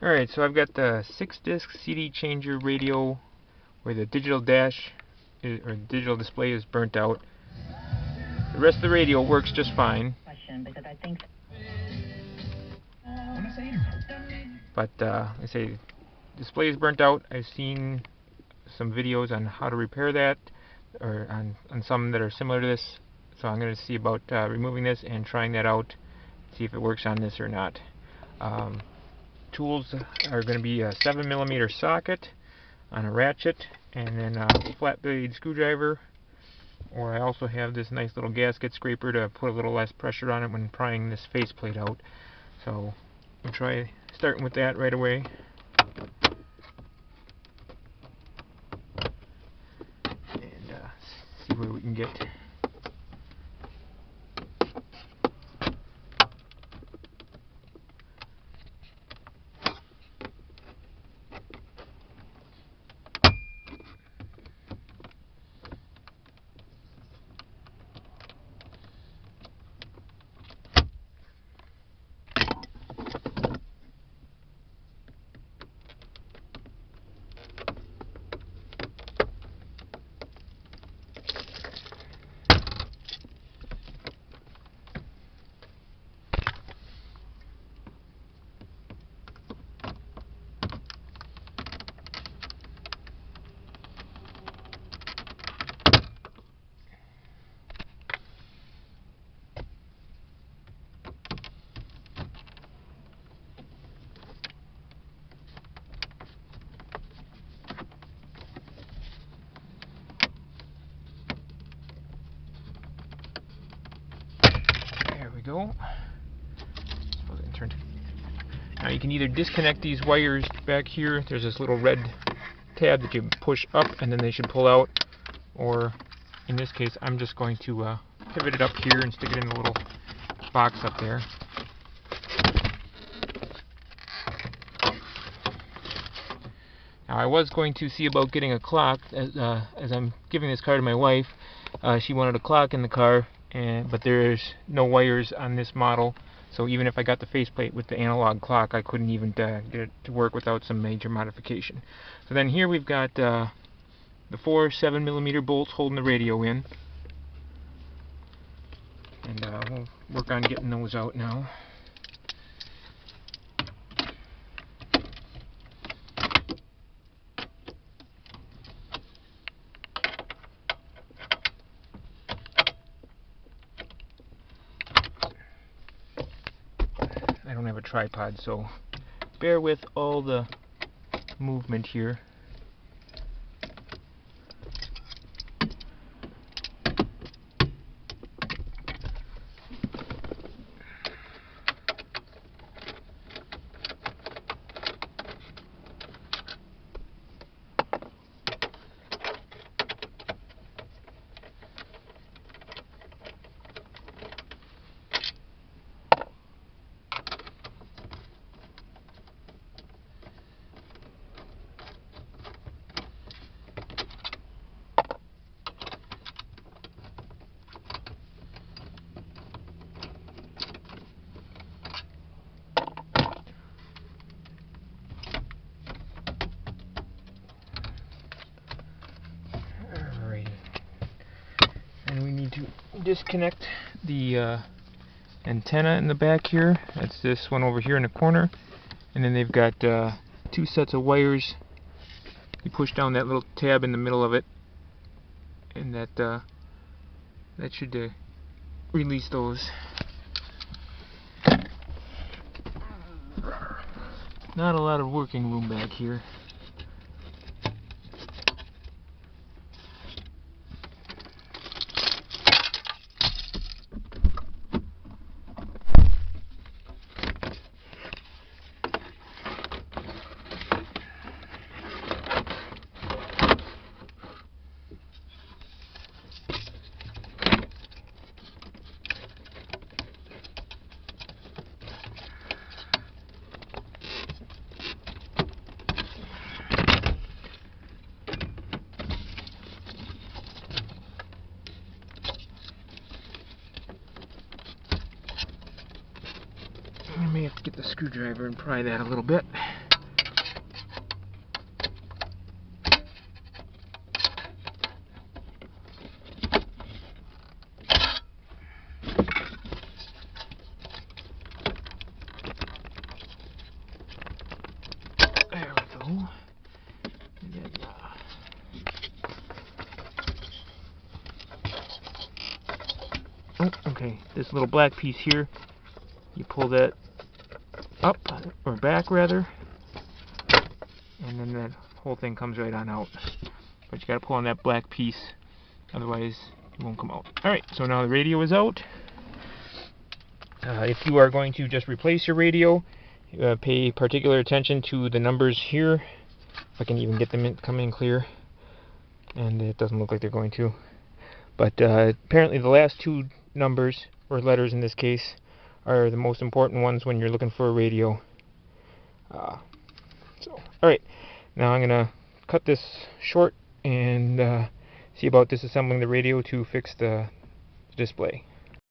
Alright, so I've got the 6-disc CD changer radio where the digital dash or digital display is burnt out. The rest of the radio works just fine. But I say display is burnt out. I've seen some videos on how to repair that, or on some that are similar to this. So I'm going to see about removing this and trying that out, see if it works on this or not. Tools are going to be a 7mm socket on a ratchet, and then a flat blade screwdriver, or I also have this nice little gasket scraper to put a little less pressure on it when prying this faceplate out. So we'll try starting with that right away. And see where we can get. There we go. Now you can either disconnect these wires back here. There's this little red tab that you push up and then they should pull out. Or in this case, I'm just going to pivot it up here and stick it in the little box up there. Now I was going to see about getting a clock as I'm giving this car to my wife. She wanted a clock in the car, but there's no wires on this model. So even if I got the faceplate with the analog clock, I couldn't even get it to work without some major modification. So then here we've got the 4 7mm bolts holding the radio in. And we'll work on getting those out now. I don't have a tripod, so bear with all the movement here. To disconnect the antenna in the back here. That's this one over here in the corner, and then they've got 2 sets of wires. You push down that little tab in the middle of it, and that should release those. Not a lot of working room back here. I may have to get the screwdriver and pry that a little bit. go. And then, oh, okay, this little black piece here, you pull that up, or back rather, and then that whole thing comes right on out. But you gotta pull on that black piece, otherwise it won't come out. Alright, so now the radio is out. If you are going to just replace your radio, pay particular attention to the numbers here. If I can even get them coming in clear. And it doesn't look like they're going to. But apparently the last two numbers, or letters in this case, are the most important ones when you're looking for a radio. Alright, now I'm going to cut this short and see about disassembling the radio to fix the display.